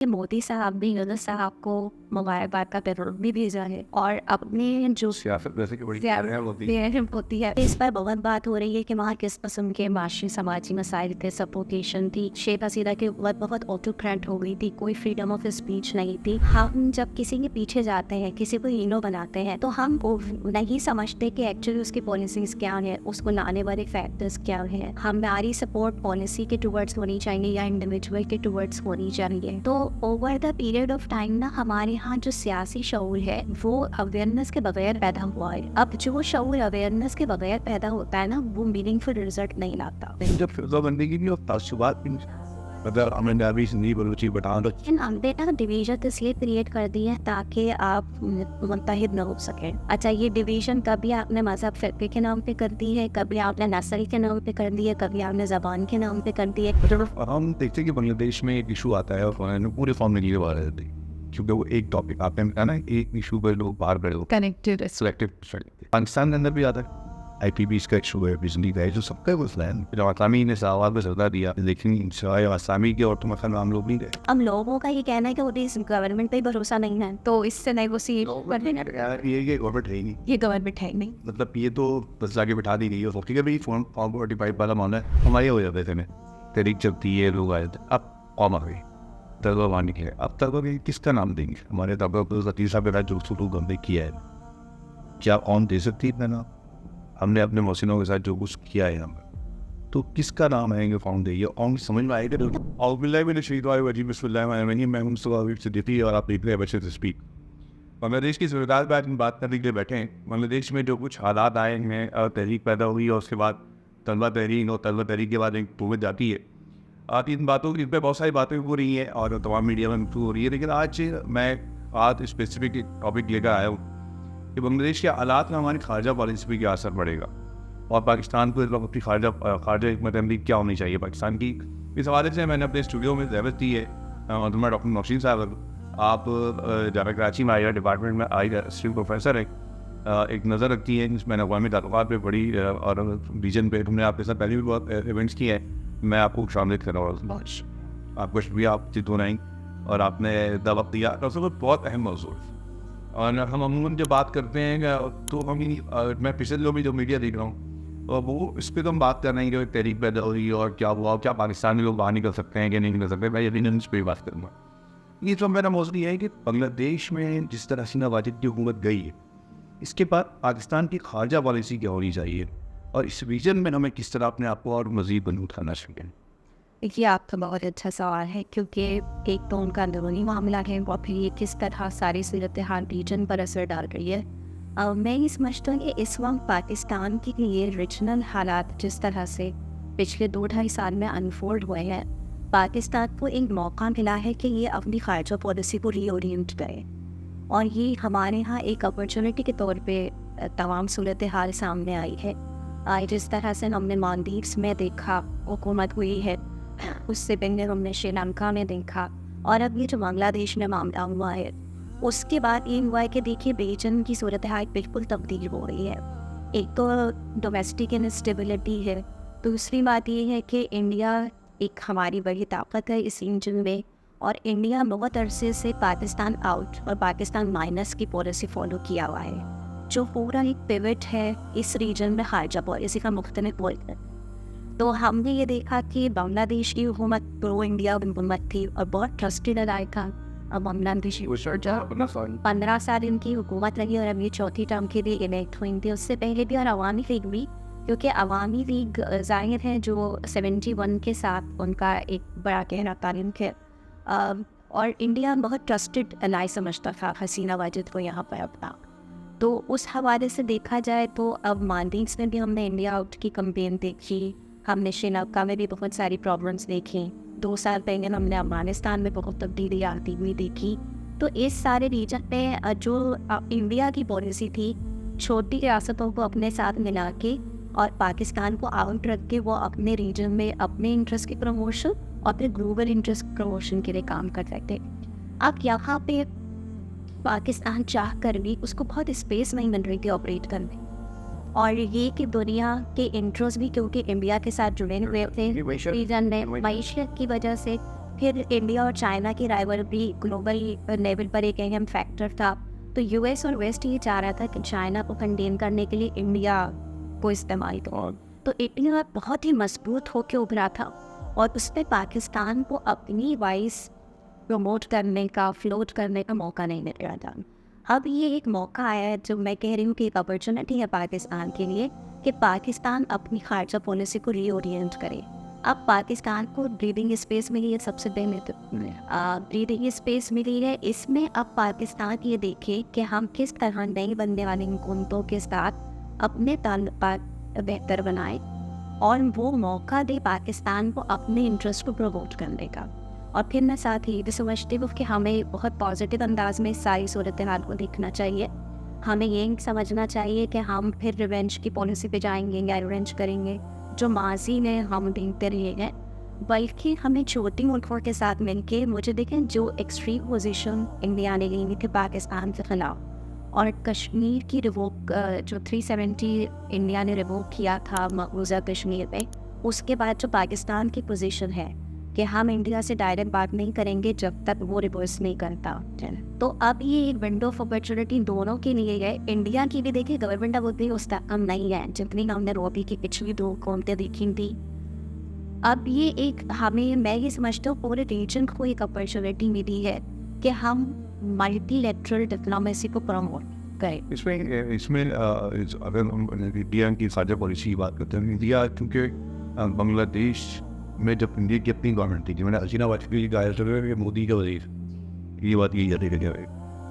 कि मोदी साहब ने यूनुस साहब को मुबारकबाद का पैगाम भी भेजा है और अपने जो सियासत वैसे की बड़ी सियासत प्यार होती है। होती है इस पर बहुत बात हो रही है कि वहाँ किस किस्म के माशी समाजी मसाइल थे, सफोकेशन थी, शेख हसीना के ऊपर बहुत ऑटोक्रेट हो गई थी, कोई फ्रीडम ऑफ स्पीच नहीं थी। हम जब किसी के पीछे जाते हैं, किसी को हीरो बनाते हैं, तो हम वो नहीं समझते कि एक्चुअली उसकी पॉलिसीज क्या है, उसको लाने वाले फैक्टर्स क्या है। हमारी सपोर्ट पॉलिसी के टुवर्ड्स होनी चाहिए या इंडिविजुअल के टुवर्ड्स होनी चाहिए। तो over the period of time ना हमारे यहाँ जो सियासी शऊर है वो अवेयरनेस के बगैर पैदा हुआ है। अब जो शऊर अवेयरनेस के बगैर पैदा होता है ना, वो मीनिंगफुल रिजल्ट नहीं लाता। जब फिजाबंदी की भी और तासुबात भी मतलब अमन अभी नहीं बलूची बटान लेकिन हमने ना डिवीजन इसलिए क्रिएट कर दी है ताकि आप मुत्तहिद न हो सकें। अच्छा, ये डिवीजन कभी आपने मजहब फिरके के नाम पे कर दी है, कभी आपने नस्ल के नाम पे कर दी है, कभी आपने जबान के नाम पे कर दी है। जब हम देखते हैं कि बांग्लादेश में एक इशू आता है और पूरे फॉर्म में बाहर आ जाती है, क्योंकि वो एक टॉपिक आपने बताया ना, एक इशू पर लोग बाहर खड़े हो कनेक्टेड सिलेक्टिव। पाकिस्तान के अंदर भी आता है IPB का इशू है, बिजली का है, जो सबका मसला है। जब आसामी ने सवाल पर सजा दिया, लेकिन आसामी के और तो मतलब हम लोग नहीं गए। हम लोगों का ये कहना है कि उन्हें इस गवर्नमेंट पे भरोसा नहीं है, तो इससे नेगोशिएट ये गवर्नमेंट है ही नहीं, ये गवर्नमेंट है नहीं। मतलब ये तो बस जाके बैठा दी गई है। ठीक है भाई, फॉर्म 45 वाला मामला है, हमारे हो जाते थे, तहरीक चलती है, लोग आए थे, अब कौम आ गई तलबा वहाँ निकले। अब तलबा के किसका नाम देंगे? हमारे तलबा को सतीर साहब के साथ जो सलूक हमने किया है, क्या कौन दे सकती है इतना नाम? हमने अपने मोहसिनों के साथ जो कुछ किया है यहाँ पर, तो किसका नाम आएंगे फॉर्म देंगे? और समझ में आएगा। मैं हूँ और आप देख रहे हैं बच्चे से स्पीक। बांग्लादेश की सूरत पर बात करने के लिए बैठे हैं। बांग्लादेश में जो कुछ हालात आए हैं, तहरीक पैदा हुई और उसके बाद तलबा तहरीक, और तलबा तहरीक के बाद एक हुकूमत जाती है। इन बातों इन पर बहुत सारी बातें हो रही हैं और तमाम मीडिया में हो रही है, लेकिन आज स्पेसिफिक टॉपिक लेकर आया हूँ कि बांग्लादेश के हालात में हमारी खारजा पॉलिसी पर क्या असर पड़ेगा और पाकिस्तान को अपनी खारजा हिकमत अमली क्या होनी चाहिए पाकिस्तान की। इस हवाले से मैंने अपने स्टूडियो में ज़हमत दी है डॉक्टर नौशीन साहब। आप जामिया कराची में आईआर डिपार्टमेंट में असिस्टेंट प्रोफेसर हैं, एक नज़र रखती है जिसमें अक़वामी ताल्लुकात पे बड़ी और रीजन पे हमने आपके साथ पहले भी बहुत इवेंट्स किए हैं। मैं आपको शामिल कर रहा हूँ। आपको शुक्रिया, आप चित होना और आपने दवा दिया। बहुत अहम मौजूद और हम अमूमन जब बात करते हैं तो मैं पिछले दिनों में जो मीडिया देख रहा हूँ वो इस पर तो हम बात कर रहे हैं कि एक तहरीक पैदा हो रही है और क्या हुआ, क्या पाकिस्तान में लोग बाहर निकल सकते हैं कि नहीं निकल सकते। मैं यकीनन इस पर भी बात करूँगा। ये तो मेरा मौजूद ये है कि बांग्लादेश में जिस तरह हसीना वाजिद की हुकूमत गई है, इसके बाद पाकिस्तान की खारजा पॉलिसी क्या होनी चाहिए और इस रीजन में हमें किस तरह अपने आप को और मज़ीद मजबूत करना चाहिए। देखिए, आपका बहुत अच्छा सवाल है, क्योंकि एक तो उनका अंदरूनी मामला है और फिर ये किस तरह सारी सूरत हाल रीजन पर असर डाल रही है। मैं ये समझता हूँ कि इस वक्त पाकिस्तान के लिए रीजनल हालात जिस तरह से पिछले 2-2.5 साल में अनफोल्ड हुए हैं, पाकिस्तान को एक मौका मिला है कि ये अपनी खारजा पॉलिसी को रीओरिएंट करे और ये हमारे यहाँ एक अपॉर्चुनिटी के तौर पर तमाम सूरत हाल सामने आई है। जिस तरह से हमने मालदीव्स में देखा हुकूमत हुई है, उससे पहले हमने श्रीलंका में देखा और अब ये जो बांग्लादेश में मामला हुआ है, उसके बाद ये हुआ है कि देखिए रीजन की सूरत हाल बिल्कुल तब्दील हो रही है। एक तो डोमेस्टिक इंस्टेबिलिटी है, दूसरी बात ये है कि इंडिया एक हमारी बड़ी ताकत है इस रीजन में और इंडिया बहुत अरसे से पाकिस्तान आउट और पाकिस्तान माइनस की पॉलिसी फॉलो किया हुआ है, जो पूरा एक पिवट है इस रीजन में खारजा पॉलिसी का मुख्तलिफ पॉइंट है। तो हमने ये देखा कि बांग्लादेश की हुकूमत प्रो इंडिया हुकूमत थी और बहुत ट्रस्टेड अदाय था। अब बांग्लादेश 15 साल इनकी हुकूमत रही और अब ये चौथी टर्म के लिए इलेक्ट हुई थी। उससे पहले भी और अवामी लीग भी, क्योंकि अवामी लीग जाहिर है जो 71 के साथ उनका एक बड़ा गहरा ताल्लुक है और इंडिया बहुत ट्रस्टेड अलाय समझता था हसीना वाजिद को यहाँ पर अपना। तो उस हवाले से देखा जाए तो अब मालदीव्स में भी हमने इंडिया आउट की कंपेन देखी, हमने श्रीलंका में भी बहुत सारी प्रॉब्लम्स देखी, 2 साल पहले हमने अफगानिस्तान में बहुत तब्दीली आती हुई देखी। तो इस सारे रीजन में जो इंडिया की पॉलिसी थी, छोटी रियासतों को अपने साथ मिला के और पाकिस्तान को आउट रख के वो अपने रीजन में अपने इंटरेस्ट की प्रमोशन और फिर ग्लोबल इंटरेस्ट प्रमोशन के लिए काम कर रहे थे। अब यहाँ पे पाकिस्तान चाह कर भी उसको बहुत स्पेस नहीं मिल रही थी ऑपरेट करने, और ये कि दुनिया के इंटरेस्ट भी क्योंकि इंडिया के साथ जुड़े हुए थे रीजन में मईशत की वजह से, फिर इंडिया और चाइना की राइवलरी ग्लोबल लेवल पर एक अहम फैक्टर था। तो यूएस और वेस्ट ये चाह रहा था कि चाइना को कंटेन करने के लिए इंडिया को इस्तेमाल करो। तो इंडिया बहुत ही मजबूत होकर उभरा था और उस पर पाकिस्तान को अपनी वॉइस प्रमोट करने का, फ्लोट करने का मौका नहीं मिल रहा था। अब ये एक मौका आया है, जो मैं कह रही हूँ कि एक अपॉर्चुनिटी है पाकिस्तान के लिए कि पाकिस्तान अपनी खारजा पॉलिसी को रीओरिएंट करे। अब पाकिस्तान को ब्रीदिंग स्पेस मिली है, सबसे पहले तो ब्रीदिंग स्पेस मिली है। इसमें अब पाकिस्तान ये देखे कि हम किस तरह नई बनने वाली हुकूमतों के साथ अपने ताल्लुकात बेहतर बनाए और वो मौका दे पाकिस्तान को अपने इंटरेस्ट को प्रमोट करने का। और फिर मैं साथ ही ये भी समझती हूँ कि हमें बहुत पॉजिटिव अंदाज में सारी सूरत हाल को देखना चाहिए। हमें ये समझना चाहिए कि हम फिर रिवेंज की पॉलिसी पे जाएंगे या रिवेंज करेंगे जो माजी में हम देखते रहे हैं, बल्कि हमें छोटी मुल्कों के साथ मिलके, मुझे देखें जो एक्सट्रीम पोजीशन इंडिया ने ली थी पाकिस्तान के खिलाफ और कश्मीर की रिवोक जो 370 इंडिया ने रिवोक किया था मकबूजा कश्मीर में, उसके बाद जो पाकिस्तान की पोजीशन है कि हम इंडिया से डायरेक्ट बात नहीं करेंगे जब तक वो रिवर्स नहीं करता। तो अब ये एक विंडो ऑफ अपॉर्चुनिटी दोनों के लिए है। इंडिया की भी देखिए गवर्नमेंट अब उतनी मुस्तहकम नहीं है जितनी हमने रोबी की पिछली 2 हुकूमतें देखी थी। अब ये एक हमें, मैं ये समझता हूँ पूरे रीजन को एक अपॉर्चुनिटी मिली है कि हम मल्टीलेटरल डिप्लोमेसी को प्रमोट करें। इसमें अगर हम इंडिया की खारजा पॉलिसी की बात करते हैं, इंडिया क्योंकि बांग्लादेश में जब इंडिया की अपनी गवर्नमेंट थी, मैंने हसीना वाजपेयी का मोदी का वजीर, ये बात यही जाती है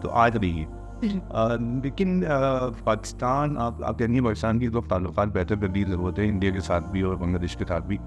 तो आज नहीं है। लेकिन पाकिस्तान आप कहेंगे पाकिस्तान की तो ताल्लुकात बेहतर करने की ज़रूरत है इंडिया के साथ भी और बांग्लादेश के साथ भी।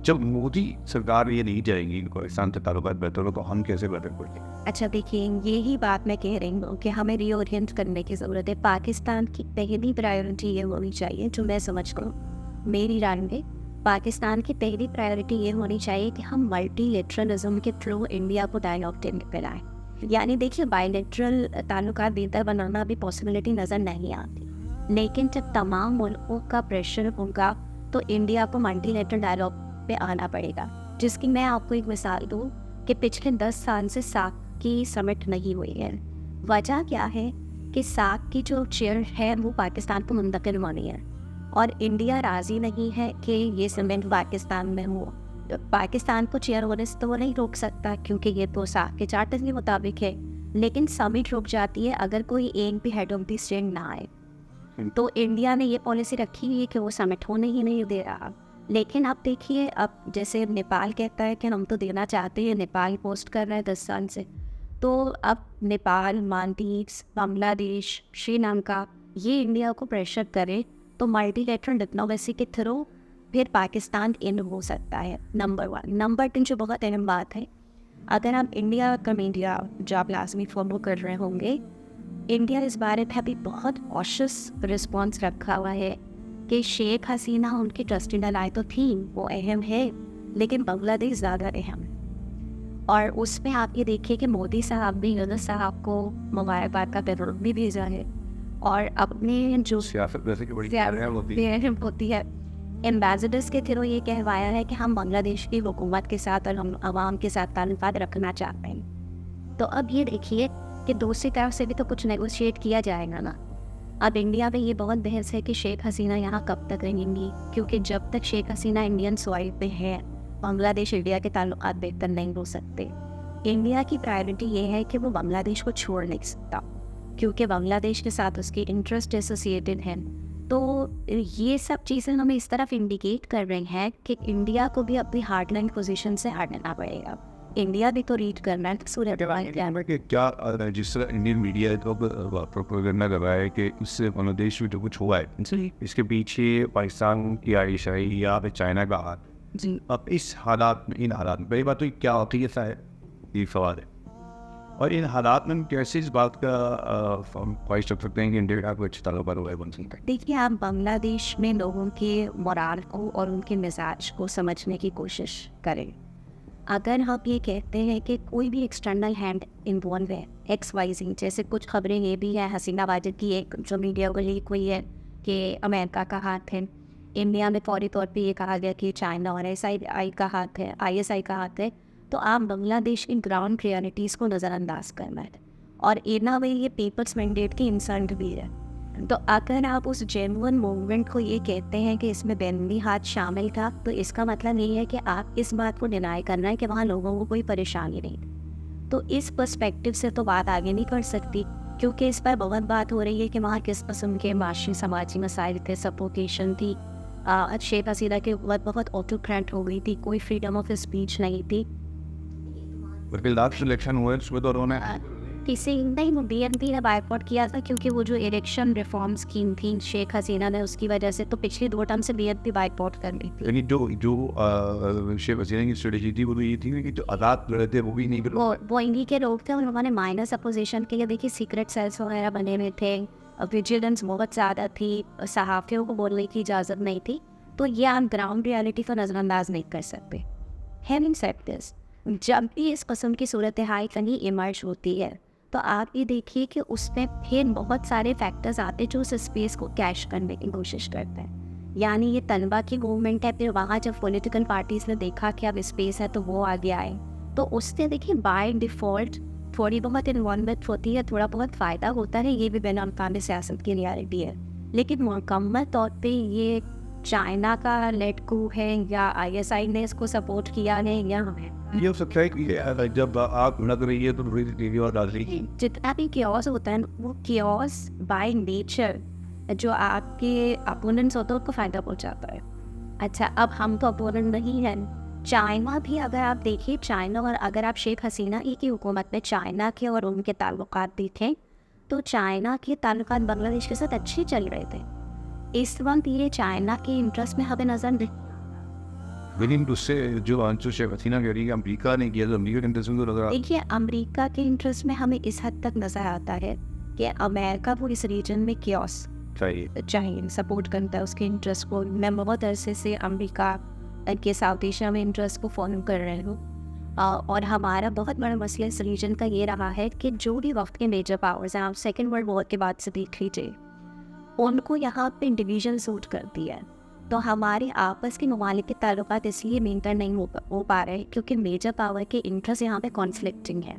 जब मोदी सरकार ये नहीं चाहेंगी पाकिस्तान से ताल्लुकात बेहतर हो तो हम कैसे बेहतर करेंगे? अच्छा देखिए, यही बात मैं कह रही हूँ कि हमें रीओरिएंट करने की ज़रूरत है। पाकिस्तान की पहली प्रायोरिटी ये होनी चाहिए, जो मैं समझता हूँ मेरी राय में पाकिस्तान की पहली प्रायोरिटी ये होनी चाहिए कि हम मल्टीलेटरलिज्म के थ्रू इंडिया को डायलॉग पे लाएं। यानी देखिए, बायलेटरल ताल्लुकात बेहतर बनाना भी पॉसिबिलिटी नज़र नहीं आती, लेकिन जब तमाम मुल्कों का प्रेशर होगा तो इंडिया को मल्टीलेटरल डायलॉग पे आना पड़ेगा। जिसकी मैं आपको एक मिसाल दूँ कि पिछले 10 साल से सार्क की समिट नहीं हुई है। वजह क्या है कि सार्क की जो चेयर है वो पाकिस्तान को मुंतकिल होनी है और इंडिया राज़ी नहीं है कि ये समिट पाकिस्तान में हो। पाकिस्तान को चेयर होने से तो वो नहीं रोक सकता क्योंकि ये तो सार्क के चार्टर के मुताबिक है, लेकिन समिट रुक जाती है अगर कोई एक भी हेड ऑफ द स्टेट ना आए। तो इंडिया ने ये पॉलिसी रखी हुई है कि वो समिट होने ही नहीं दे रहा। लेकिन अब देखिए, अब जैसे नेपाल कहता है कि हम तो देना चाहते हैं, नेपाल पोस्ट कर रहा है 10 साल से, तो अब नेपाल, मालदीव्स, बांग्लादेश, श्रीलंका ये इंडिया को प्रेशर करे तो मल्टीलेटरल डिप्लोमेसी के थ्रू फिर पाकिस्तान इन हो सकता है। नंबर 1। नंबर 2 जो बहुत अहम बात है, अगर आप इंडिया का मीडिया जो आप लाजमी फॉलो कर रहे होंगे, इंडिया इस बारे में अभी बहुत कॉशियस रिस्पॉन्स रखा हुआ है कि शेख हसीना उनकी ट्रस्टेड अलाई तो थी, वो अहम है, लेकिन बांग्लादेश ज़्यादा अहम है। और उसमें आप ये देखिए कि मोदी साहब भी यूनुस साहब को मुबारकबाद का पैगाम भी भेजा है और अपने जो सियासत वैसे की बड़ी होती है एम्बेसडर्स के थ्रू ये कहवाया है कि हम बांग्लादेश की हुकूमत के साथ और हम आवाम के साथ ताल्लुकात रखना चाहते हैं। तो अब ये देखिए कि दूसरी तरफ से भी तो कुछ नेगोशिएट किया जाएगा ना। अब इंडिया में ये बहुत बहस है कि शेख हसीना यहाँ कब तक रहेंगी, क्योंकि जब तक शेख हसीना इंडियन सॉइल पे है बांग्लादेश इंडिया के ताल्लुकात बेहतर नहीं हो सकते। इंडिया की प्रायोरिटी ये है कि वो बांग्लादेश को छोड़ नहीं सकता क्योंकि बांग्लादेश के साथ उसकी इंटरेस्ट एसोसिएटेड है। तो ये सब चीज़ें हमें इस तरफ इंडिकेट कर रही हैं कि इंडिया को भी अपनी हार्डलाइन पोजीशन से हटना पड़ेगा। इंडिया भी तो रीड करना है क्या जिस तरह इंडियन मीडिया है तो प्रोपेगेंडा कर रहा है कि इससे बांग्लादेश में जो कुछ हुआ है इसके पीछे पाकिस्तान की आईशाही या फिर चाइना का हाथ जी। अब इस हालात में, इन हालात में पहली बात तो क्या होती है, ऐसा है ये सवाल है, और इन हालात में कैसे इस बात का ख्वाहिश रख सकते हैं कि इंडिया को अच्छे ताल्लुकात बन सकता है? देखिए, आप बांग्लादेश में लोगों के मोराल को और उनके मिजाज को समझने की कोशिश करें। अगर हम ये कहते हैं कि कोई भी एक्सटर्नल हैंड इन्वॉल्व है XYZ, जैसे कुछ खबरें ये भी है हसीना वाजिद की एक जो मीडिया को लीक हुई है कि अमेरिका का हाथ है, इंडिया में फौरी तौर पे ये कहा गया कि चाइना और ISI का हाथ है, ISI का हाथ है। तो आप बांग्लादेश की ग्राउंड रियलिटीज़ को नज़रअंदाज करना है, और इन अ वे ये पीपल्स मैंडेट की इंसल्ट भी है। तो अगर आप उस जेन्युइन मूवमेंट को ये कहते हैं कि इसमें बैरूनी हाथ शामिल था, तो इसका मतलब ये है कि आप इस बात को डिनाई करना है कि वहाँ लोगों को कोई परेशानी नहीं थी। तो इस पर्सपेक्टिव से तो बात आगे नहीं कर सकती, क्योंकि इस पर बहुत बात हो रही है कि वहाँ किस किस्म के माशी समाजी मसाइल थे, सफोकेशन थी, शेख हसीना के बहुत ऑटोक्रेट हो गई थी, कोई फ्रीडम ऑफ स्पीच नहीं थी। बल्कि लास्ट इलेक्शन हुए उसमें तो उन्होंने किसी नहीं, वो BNP ने बायकॉट किया था, क्योंकि वो जो इलेक्शन रिफॉर्म स्कीम थी शेख हसीना ने, उसकी वजह से तो पिछली 2 टर्म से BNP बायकॉट कर रही थी। यानी जो शेख हसीना की स्ट्रेटेजी थी वो तो ये थी कि जो आज़ाद लड़े थे वो भी नहीं वो इन्हीं के लोग थे, उन्होंने माइनस अपोजिशन के लिए देखिए सीक्रेट सेल्स वगैरह बने हुए थे, विजिलेंस बहुत ज़्यादा थी, सहाफ़ियों को बोलने की इजाज़त नहीं थी। तो ये आप ग्राउंड रियलिटी को नज़रअंदाज नहीं कर सकते। हैविंग सेड दिस, जब भी इस किस्म की सूरत हाल कहीं इमर्ज होती है, तो आप ये देखिए कि उसमें फिर बहुत सारे फैक्टर्स आते हैं जो उस स्पेस को कैश करने की कोशिश करते हैं। यानी ये तलबा की मूवमेंट है, फिर वहाँ जब पॉलिटिकल पार्टीज़ ने देखा कि अब स्पेस है तो वो आगे आए, तो उससे देखिए बाय डिफ़ॉल्ट थोड़ी बहुत इन्वॉल्वमेंट होती है, थोड़ा बहुत फ़ायदा होता है, ये भी बैन-ए-अक़वामी सियासत की रियलिटी है। लेकिन मुकम्मल तौर पर ये चाइना का लेट को है या ISI ने इसको सपोर्ट किया है या हमें ये हो सकता है कि जब आप लग रही है तो टीवी और डाल रही है। जितना भी क्योस होता है वो क्योस बाय नेचर जो आपके अपोनेंट्स होते हैं उनको फ़ायदा पहुंचाता है। अच्छा, अब हम तो अपोनेंट नहीं हैं। चाइना भी अगर आप देखिए, चाइना और अगर आप शेख हसीना की हुकूमत में चाइना के और उनके ताल्लुकात देखें, तो चाइना के ताल्लुकात बांग्लादेश के साथ अच्छे चल रहे थे। इस वक्त ये चाइना के इंटरेस्ट में हमें नज़र नहीं, लेकिन उससे जो आंसू शेख हसीना कह रही है अमेरिका ने किया, तो अमेरिका के इंटरेस्ट में तो नजर देखिए अमेरिका के इंटरेस्ट में हमें इस हद तक नज़र आता है कि अमेरिका वो इस रीजन में क्योस चाहिए सपोर्ट करता है उसके इंटरेस्ट को। मैं बहुत अरसे से अमेरिका के साउथ एशिया में इंटरेस्ट को फॉलो कर रहे हूँ, और हमारा बहुत बड़ा मसला इस रीजन का ये रहा है कि जो भी वक्त के मेजर पावर्स हैं, आप सेकेंड वर्ल्ड वॉर के बाद से देख लीजिए, उनको यहाँ पे डिवीज़न सूट करती है। तो हमारे आपस के ममालिक के ताल्लुकात इसलिए मेंटेन नहीं हो पा रहे क्योंकि मेजर पावर के इंटरेस्ट यहाँ पे कॉन्फ्लिक्टिंग है।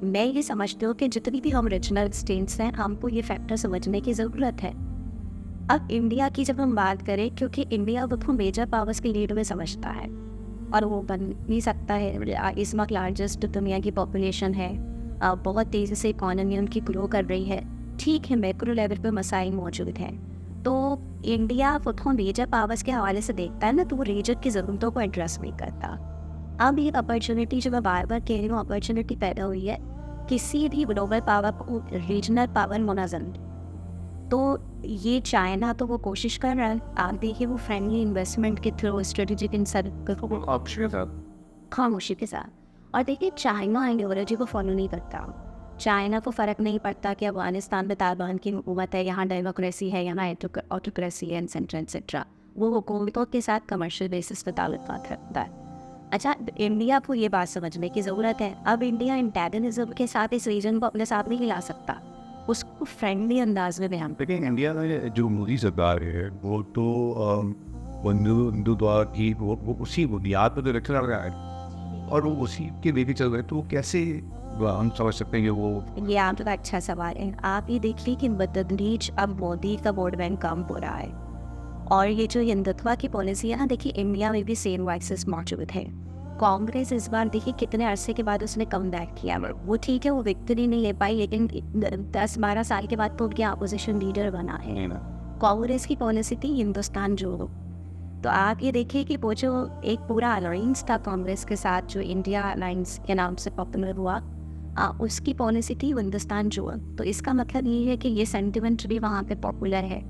मैं ये समझती हूँ कि जितनी भी हम रीजनल स्टेट्स हैं, हमको ये फैक्टर समझने की ज़रूरत है। अब इंडिया की जब हम बात करें, क्योंकि इंडिया वो मेजर पावर्स के लीड में समझता है और वो बन नहीं सकता है। इस वक्त लार्जेस्ट दुनिया की पॉपुलेशन है, बहुत तेज़ी से इकॉनमी उनकी ग्रो कर रही है। ठीक है, मैक्रो लेवल पे मसाइल मौजूद हैं, तो इंडिया वो मेजर पावर्स के हवाले से देखता है ना, तो वो रीजन की ज़रूरतों को एड्रेस नहीं करता। अब ये अपॉर्चुनिटी जो मैं बार बार कह रही हूँ, अपॉर्चुनिटी पैदा हुई है किसी भी ग्लोबल पावर को रीजनल पावर मुनाजन। तो ये चाइना तो वो कोशिश कर रहा है, आप देखिए वो फ्रेंडली इन्वेस्टमेंट के थ्रू स्ट्रेटेजिक खामोशी के साथ, और देखिए चाइना आइडियोलॉजी को फॉलो नहीं करता। चाइना को फ़र्क नहीं पड़ता कि अफगानिस्तान में तालिबान की हुकूमत है, यहाँ डेमोक्रेसी है, यहाँ ऑटोक्रेसी है, एट्सेट्रा। वो हुकूमतों के साथ कमर्शियल बेसिस पर ताल्लुकात रखता है। अच्छा, इंडिया को ये बात समझने की ज़रूरत है। अब इंडिया एंटेगनिज्म के साथ इस रीजन को अपने साथ नहीं हिला सकता, उसको फ्रेंडली अंदाज में बयान। लेकिन इंडिया में जो मोदी सरकार है वो तो हिंदुत्व की वो उसी बुनियाद पर तो इलेक्शन लड़ रहा है और वो उसी के लेके चल रहे, तो वो कैसे हम समझ सकते हैं कि वो। ये आपका अच्छा सवाल है। आप ये देख ली कि बदतदरीज अब मोदी का वोट बैंक कम हो रहा है, और ये जो हिंदुत्व की पॉलिसी है ना, देखिए इंडिया में भी सेम वाइसेस मौजूद है। कांग्रेस इस बार देखिए कितने अरसे के बाद उसने कम बैक किया। वो ठीक है, वो विक्ट्री नहीं ले पाई, लेकिन 10-12 साल के बाद तो उनके अपोजिशन लीडर बना है। कांग्रेस की पॉलिसी थी हिंदुस्तान जोड़ो। तो आप ये देखिए कि वो जो एक पूरा अलायंस था कांग्रेस के साथ, जो इंडिया अलायंस के नाम से पॉपुलर हुआ, उसकी पॉलिसी थी हिंदुस्तान जोड़ो। तो इसका मतलब ये है कि ये सेंटिमेंट भी वहाँ पे पॉपुलर है।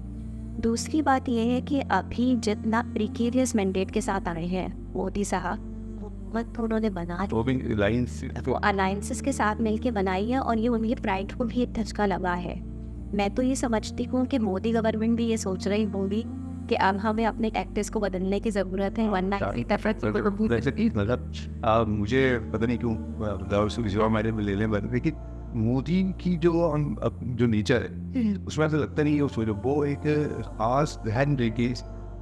दूसरी बात ये है कि अभी जितना प्रिकेरियस मैंडेट के साथ आए हैं मोदी साहब, वो उन्होंने बना वो अलायंसेस के साथ मिलके बनाई है, और ये उनकी प्राइड को भी एक धचका लगा है। मैं तो ये समझती हूँ कि मोदी गवर्नमेंट भी ये सोच रही होगी कि अब हमें अपने टैक्टिक्स को बदलने की ज़रूरत है, वरना मुझे पता नहीं क्यों मैंने ले लें, लेकिन मोदी की जो नेचर है उसमें ऐसा लगता नहीं है वो एक खास ध्यान देके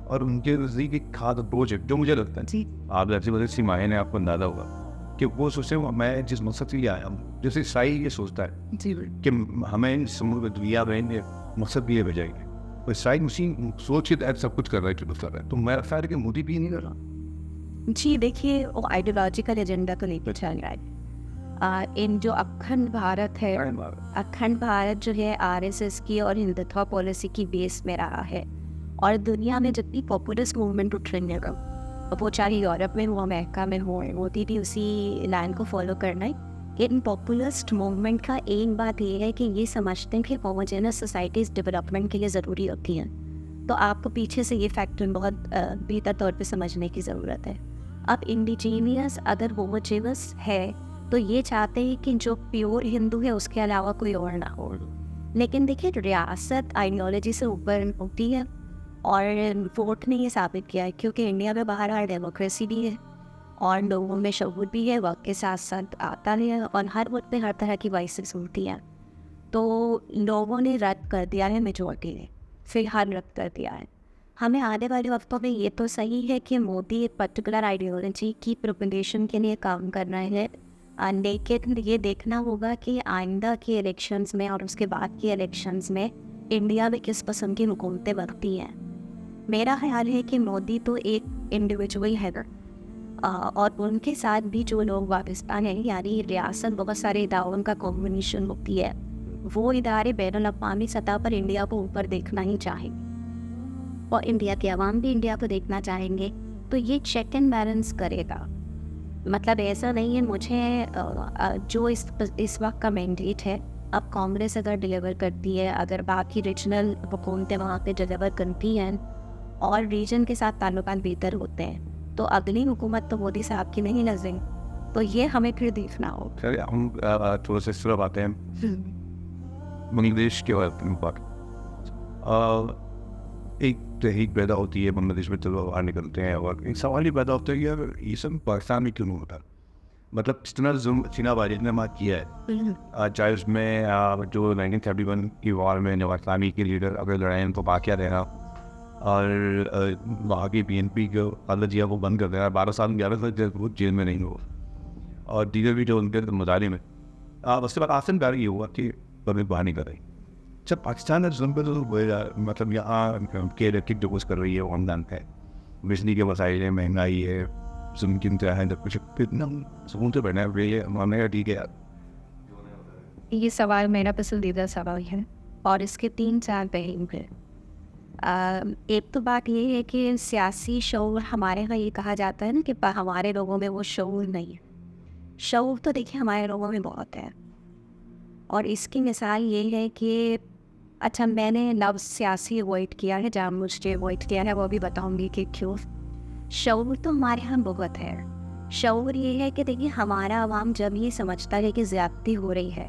और उनके नज़दीक एक खास अप्रोच है जो मुझे लगता है। आप जैसे बदल सीमाएँ ने आपको अंदाजा होगा कि वो सोचते हैं मैं जिस मकसद के लिए आया हूँ, जैसे ईसाई ये सोचता है जी कि हमें समूह दुनिया में मकसद के लिए भेजाएंगे, तो ईसाई मुस्लिम सोच के तहत सब कुछ कर रहा है, कर रहा है। तो मेरा ख्याल है कि मोदी भी नहीं कर रहा। जी, देखिए वो आइडियोलॉजिकल एजेंडा को लेकर चल रहा है। इन जो अखंड भारत है, अखंड भारत जो है आरएसएस की और हिंदुत्व पॉलिसी की बेस में रहा है। और दुनिया में जितनी पॉपुलिस्ट मूवमेंट उठ रही है, वो चाहे यूरोप में हो, अमेरिका में हो, मोदी भी उसी लाइन को फॉलो करना है। इन पॉपुलिस्ट मूवमेंट का एक बात ये है कि ये समझते हैं कि होमोजेनस सोसाइटीज़ डेवलपमेंट के लिए ज़रूरी होती हैं। तो आपको पीछे से ये फैक्टर बहुत बेहतर तौर पे समझने की ज़रूरत है। अब इंडिजीनियस अगर होमोजेनस है तो ये चाहते हैं कि जो प्योर हिंदू है उसके अलावा कोई और ना हो। लेकिन देखिए, रियासत आइडियोलॉजी से ऊपर होती है और वोट ने ये साबित किया है, क्योंकि इंडिया में बाहर डेमोक्रेसी भी है और लोगों में शऊर भी है, वक्त के साथ साथ आता है, और हर वक्त में हर तरह की वॉइसेस होती हैं। तो लोगों ने रद्द कर दिया है, मेजॉरिटी ने फिलहाल रद्द कर दिया है। हमें आने वाले वक्तों में ये तो सही है कि मोदी एक पर्टिकुलर आइडियोलॉजी की प्रोपगेशन के लिए काम कर रहे हैं, लेकिन ये देखना होगा कि आइंदा के इलेक्शंस में और उसके बाद के इलेक्शंस में इंडिया में किस पसंद की हुकूमतें बनती हैं। मेरा ख्याल है कि मोदी तो एक इंडिविजुअल है और उनके साथ भी जो लोग वाबिस्तान हैं, यानी रियासत बहुत सारे इदारों का कॉम्बिनेशन होती है। वो इदारे बैनुल अक़वामी सतह पर इंडिया को ऊपर देखना ही चाहेंगे और इंडिया के अवाम भी इंडिया को देखना चाहेंगे। तो ये चेक एंड बैलेंस करेगा। मतलब ऐसा नहीं है मुझे जो इस वक्त का मैंडेट है, अब कांग्रेस अगर डिलीवर करती है, अगर बाकी रीजनल हुकूमतें वहाँ पे डिलीवर करती हैं और रीजन के साथ ताल्लुकात बेहतर होते हैं, तो अगली हुकूमत तो मोदी साहब की नहीं नजरें। तो ये हमें फिर देखना होगा। चलिए हम थोड़ा सा इस तरफ आते हैं बांग्लादेश के बात। एक तहरीक पैदा होती है बांग्लादेश में, चलो बाहर निकलते हैं, और एक सवाल ही पैदा होता है कि यार ये सब पाकिस्तान में क्यों नहीं होता। मतलब इस तरह जुल्म चीना वाजिद ने मार किया है, चाहे उसमें जो 1931 की वॉर में नवाज इस्लामी के लीडर अगर लड़ाई उनको वाक़या देना और वहाँ की BNP को अल्लाह जिया को बंद कर देना, 12 साल 11 साल वो जेल में नहीं हुआ, और दीगर भी जो उनके मुजालिम में उसके बाद आसन प्यार ये हुआ कि पब्लिक बाहर नहीं कर रही। जब पाकिस्तान ने जुल्म पे तो मतलब यहाँ के इलेक्ट्रिक डिवोर्स कर रही है, खानदान है, बिजली के वसाइल है, महंगाई है, जुल्म की इंतहा है, जब कुछ कितना सुकून से बैठना है, मामले का ठीक है यार। ये सवाल मेरा पसंदीदा सवाल है और इसके 3-4 पहलू हैं। एक तो बात ये है कि सियासी शऊर, हमारे यहाँ ये कहा जाता है ना कि हमारे लोगों में वो शऊर नहीं है। शऊर तो देखिए हमारे लोगों में बहुत है, और इसकी मिसाल ये है कि अच्छा, मैंने लफ्ज़ सियासी अवॉइड किया है, जहाँ मुझे अवॉइड किया है वो भी बताऊंगी कि क्यों। शऊर तो हमारे यहाँ बहुत है। शऊर ये है कि देखिए हमारा अवाम जब ये समझता है कि ज़्यादती हो रही है,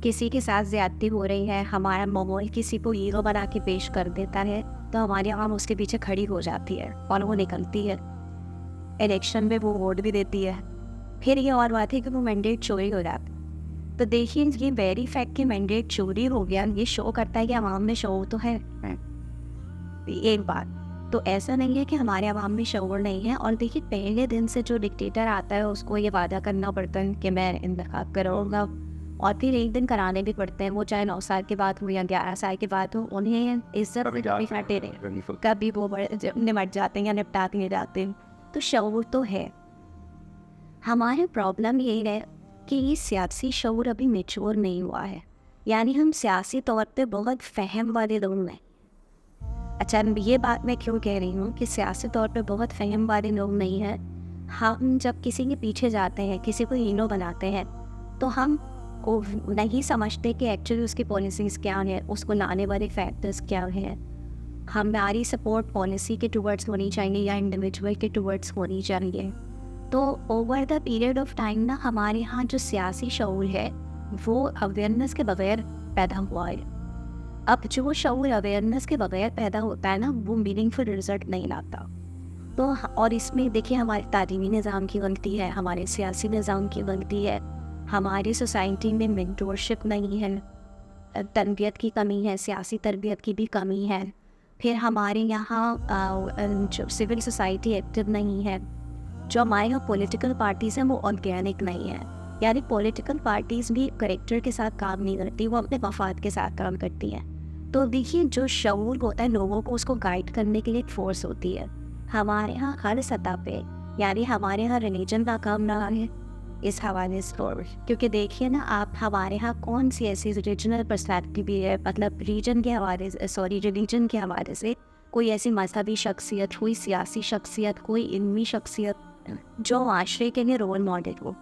किसी के साथ ज़्यादती हो रही है, हमारा माहौल किसी को हीरो बना के पेश कर देता है, तो हमारी आवाम उसके पीछे खड़ी हो जाती है और वो निकलती है, इलेक्शन में वो वोट भी देती है। फिर ये और बात है कि वो मैंडेट चोरी हो जाता है। तो देखिए, ये वेरी फैक्ट कि मैंडेट चोरी हो गया, ये शो करता है कि आवाम में शऊर तो है। एक बात तो ऐसा नहीं है कि हमारे आवाम में शऊर नहीं है। और देखिए, पहले दिन से जो डिक्टेटर आता है उसको ये वादा करना पड़ता है कि मैं इंतखाब कराऊंगा, और फिर एक दिन कराने भी पड़ते हैं, वो चाहे 9 साल के बाद हो या 11 साल के बाद हो, उन्हें इज्जत कभी हटे नहीं, कभी वो निमट जाते हैं या निपटाते नहीं जाते। तो शऊर तो है। हमारे प्रॉब्लम ये है कि ये सियासी शऊर अभी मैच्योर नहीं हुआ है, यानी हम सियासी तौर पे बहुत फहम वाले लोग हैं। अच्छा, ये बात मैं क्यों कह रही हूँ कि सियासी तौर पे बहुत फहम वाले लोग नहीं हैं। हम जब किसी के पीछे जाते हैं, किसी को हीरो बनाते हैं, तो हम को नहीं समझते कि एक्चुअली उसकी पॉलिसीज़ क्या हैं, उसको लाने वाले फैक्टर्स क्या हैं। हमारी सपोर्ट पॉलिसी के टुवर्ड्स होनी चाहिए या इंडिविजुअल के टुवर्ड्स होनी चाहिए। तो over the period of time ना, हमारे यहाँ जो सियासी शऊर है वो अवेयरनेस के बगैर पैदा हुआ है। अब जो शऊर अवेयरनेस के बगैर पैदा होता है ना, वो मीनिंगफुल रिजल्ट नहीं लाता। तो और इसमें देखिए, हमारे तालीमी निज़ाम की गलती है, हमारे सियासी निज़ाम की गलती है, हमारी सोसाइटी में मेंटोरशिप नहीं है, तरबियत की कमी है, सियासी तरबियत की भी कमी है। फिर हमारे यहाँ जो सिविल सोसाइटी एक्टिव नहीं है, जो हमारे यहाँ पॉलिटिकल पार्टीज़ हैं वो ऑर्गेनिक नहीं है। यानी पॉलिटिकल पार्टीज़ भी करेक्टर के साथ काम नहीं करती, वो अपने मफाद के साथ काम करती हैं। तो देखिए जो शऊर होता है लोगों को उसको गाइड करने के लिए एक फोर्स होती है। हमारे यहाँ हर सतह पे, यानी हमारे यहाँ रिलीजन का काम रहा है इस हवाले से, क्योंकि देखिए ना आप हमारे यहाँ कौन सी ऐसी रीजनल पर्सपेक्टिव भी है, मतलब रीजन के हवाले से, सॉरी रिलीजन के हवाले से कोई ऐसी मजहबी शख्सियत, कोई सियासी शख्सियत, कोई इल्मी शख्सियत जो माशरे के लिए रोल मॉडल हो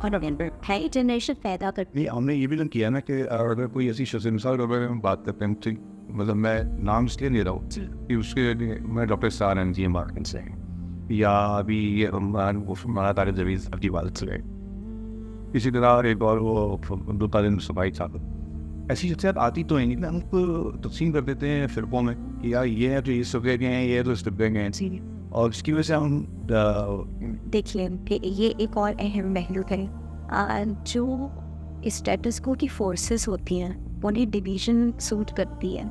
और नई जनरेशन पैदा कर। नहीं, हमने ये भी तो किया ना कि अगर कोई ऐसी शख्स, मिसाल के तौर पर हम बात करते हैं, तो मतलब मैं नाम इसलिए ले रहा हूँ कि उसके मैं डॉक्टर सार एन जी मार्किन से या अभी ये हमारा तारिक जवीज़ साहब की बात से, इसी तरह एक और वो दो तालिम सफाई साहब, ऐसी शख्सियत आती तो है नहीं ना, हमको तकसीम कर देते हैं फ़िरक़ों में कि यार ये है तो इस डब्बे के हैं, ये तो इस डब्बे के हैं, और इसकी वजह से हम देखिए कि ये एक और अहम पहलू है। जो स्टेटस को की फोर्सेस होती हैं उन्हें डिवीज़न सूट करती है।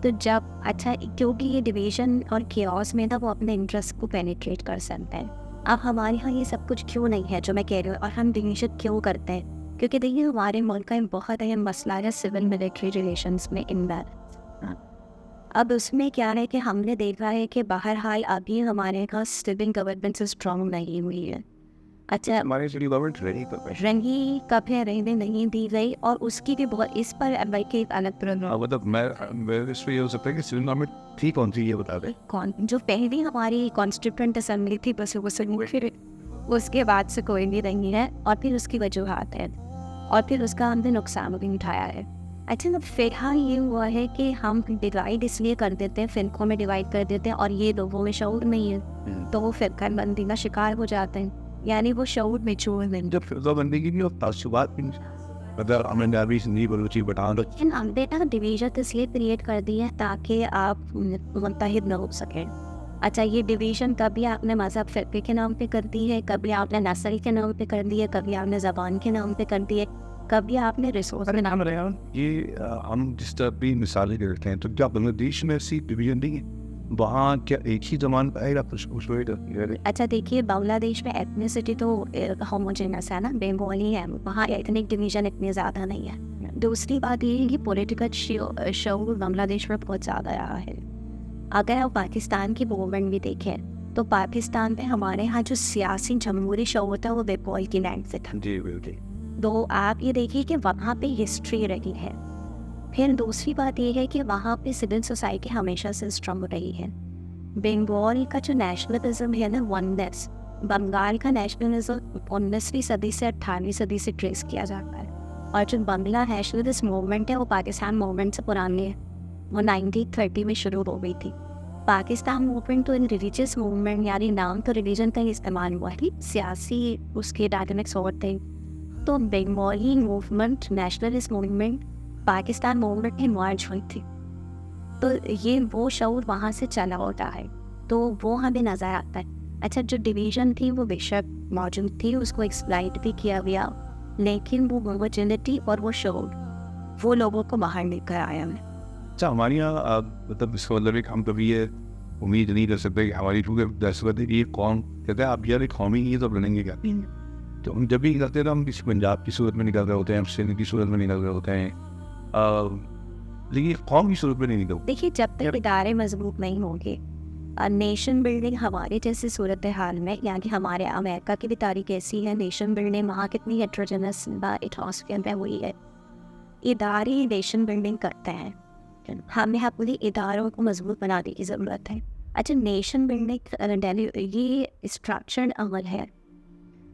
तो जब अच्छा क्योंकि ये डिवीज़न और केओस में ना वो अपने इंटरेस्ट को पेनिट्रेट कर सकते हैं। अब हमारे यहाँ ये सब कुछ क्यों नहीं है जो मैं कह रही हूँ, और हम डिवीज़न क्यों करते हैं? क्योंकि देखिए हमारे मुल्क का एक बहुत अहम मसला है सिविल मिलिट्री रिलेशंस में इम्बैलेंस। अब उसमें क्या है कि हमने देखा है कि बहरहाल अभी हमारे यहाँ सिविल गवर्नमेंट से स्ट्रॉन्ग नहीं हुई है। अच्छा हमारे सिटी गवर्नमेंट रंगी कभी रहने नहीं दी गई, और उसकी भी बहुत इस पर बल्कि एक अलग प्रॉब्लम, मतलब मैं इस पर ये हो सकता है कि सिविल गवर्नमेंट थी कौन सी ये बता दें। कौन जो पहली हमारी कॉन्स्टिट्यूएंट असेंबली थी बस वो सुनी, फिर उसके बाद से कोई नहीं रही है, और फिर उसकी वजूहत है, और फिर उसका हमने नुकसान भी उठाया है। अच्छा ना फिलहाल ये हुआ है कि हम डिवाइड इसलिए कर देते हैं, फिरकों में डिवाइड कर देते हैं, और ये लोगों में शऊर नहीं है तो वो फिरका बंदी का शिकार हो जाते हैं, यानी वो शऊर में छोड़ नहीं। जब फिरका बंदी की भी और तासुबात भी, मतलब हमने डाबी सिंधी बलूची पठान, लेकिन हमने ना डिवीजन इसलिए क्रिएट कर दी है ताकि आप मुत्तहिद न हो सकें। अच्छा ये डिवीज़न कभी आपने मज़हब फ़िरक़े के नाम पे कर दी है, कभी आपने नस्ल के नाम पे कर दी है, कभी आपने ज़बान के नाम पे कर दी है, कभी आपने रिसोर्स के नाम। ये हम जिस तरह भी मिसालें देते हैं, तो क्या बांग्लादेश में ऐसी डिवीजन नहीं है? वहाँ क्या एक ही ज़बान पाएगा? अच्छा देखिए बांग्लादेश में एथनिसिटी तो होमोजेनस है ना, बंगाली है, वहाँ एथनिक डिवीज़न इतनी ज़्यादा नहीं है। दूसरी बात ये है कि पॉलिटिकल शऊर बांग्लादेश में बहुत ज़्यादा रहा है। अगर आप पाकिस्तान की मूवमेंट भी देखें तो पाकिस्तान में हमारे यहाँ जो सियासी जमहूरी शऊर था वो बंगाल की लैंड से था। जी बिल्कुल। तो आप ये देखिए कि वहाँ पे हिस्ट्री रही है। फिर दूसरी बात ये है कि वहाँ पे सिविल सोसाइटी हमेशा से स्ट्रॉन्ग रही है। बंगाल का जो नेशनलिज्म है ना, वननेस, बंगाल का नेशनलिज्म 19वीं सदी से 18वीं सदी से ट्रेस किया जाता है, और जो बंगला नेशनलिस्ट मूवमेंट है वो पाकिस्तान मूवमेंट से पुरानी है, वो 1930 में शुरू हो गई थी। पाकिस्तान मूवमेंट तो इन रिलीजियस मूवमेंट, यानी नाम तो रिलीजन का ही इस्तेमाल हुआ है, सियासी उसके डायनामिक्स और थे। तो Bengali movement, nationalist movement Pakistan movement में मर्ज हुई थी, तो ये वो शऊर वहाँ से चला होता है, तो वो हमें नज़र आता है। अच्छा जो डिवीज़न थी वो बेशक मौजूद थी, उसको एक्सप्लाइट भी किया गया, लेकिन वो होमोजेनिटी और वो शऊर वो लोगों को बाहर लेकर आया है। अच्छा हमारे यहाँ मतलब इसका मतलब एक हम कभी ये उम्मीद नहीं कर सकते कि हमारी चूँकि दहशत ये कौन कहते हैं आप यार एक कौमी ही तो बनेंगे क्या, तो हम जब भी निकलते हैं तो हम किसी पंजाब की सूरत में निकल रहे होते हैं, हम सिंध की सूरत में निकल रहे होते हैं, लेकिन कौम की सूरत में नहीं निकलते। देखिए जब तक इदारे मजबूत नहीं होंगे, नेशन बिल्डिंग हमारे जैसी सूरत हाल में, यानी हमारे अमेरिका की भी तारीख ऐसी है, नेशन बिल्डिंग वहाँ कितनी हेट्रोजेनस एटमॉस्फेयर में हुई है, इदारे नेशन बिल्डिंग करते हैं, हमें अपने इदारों को मजबूत बनाने की ज़रूरत है। अच्छा नेशन बिल्डिंग ये स्ट्रक्चर्ड अमल है।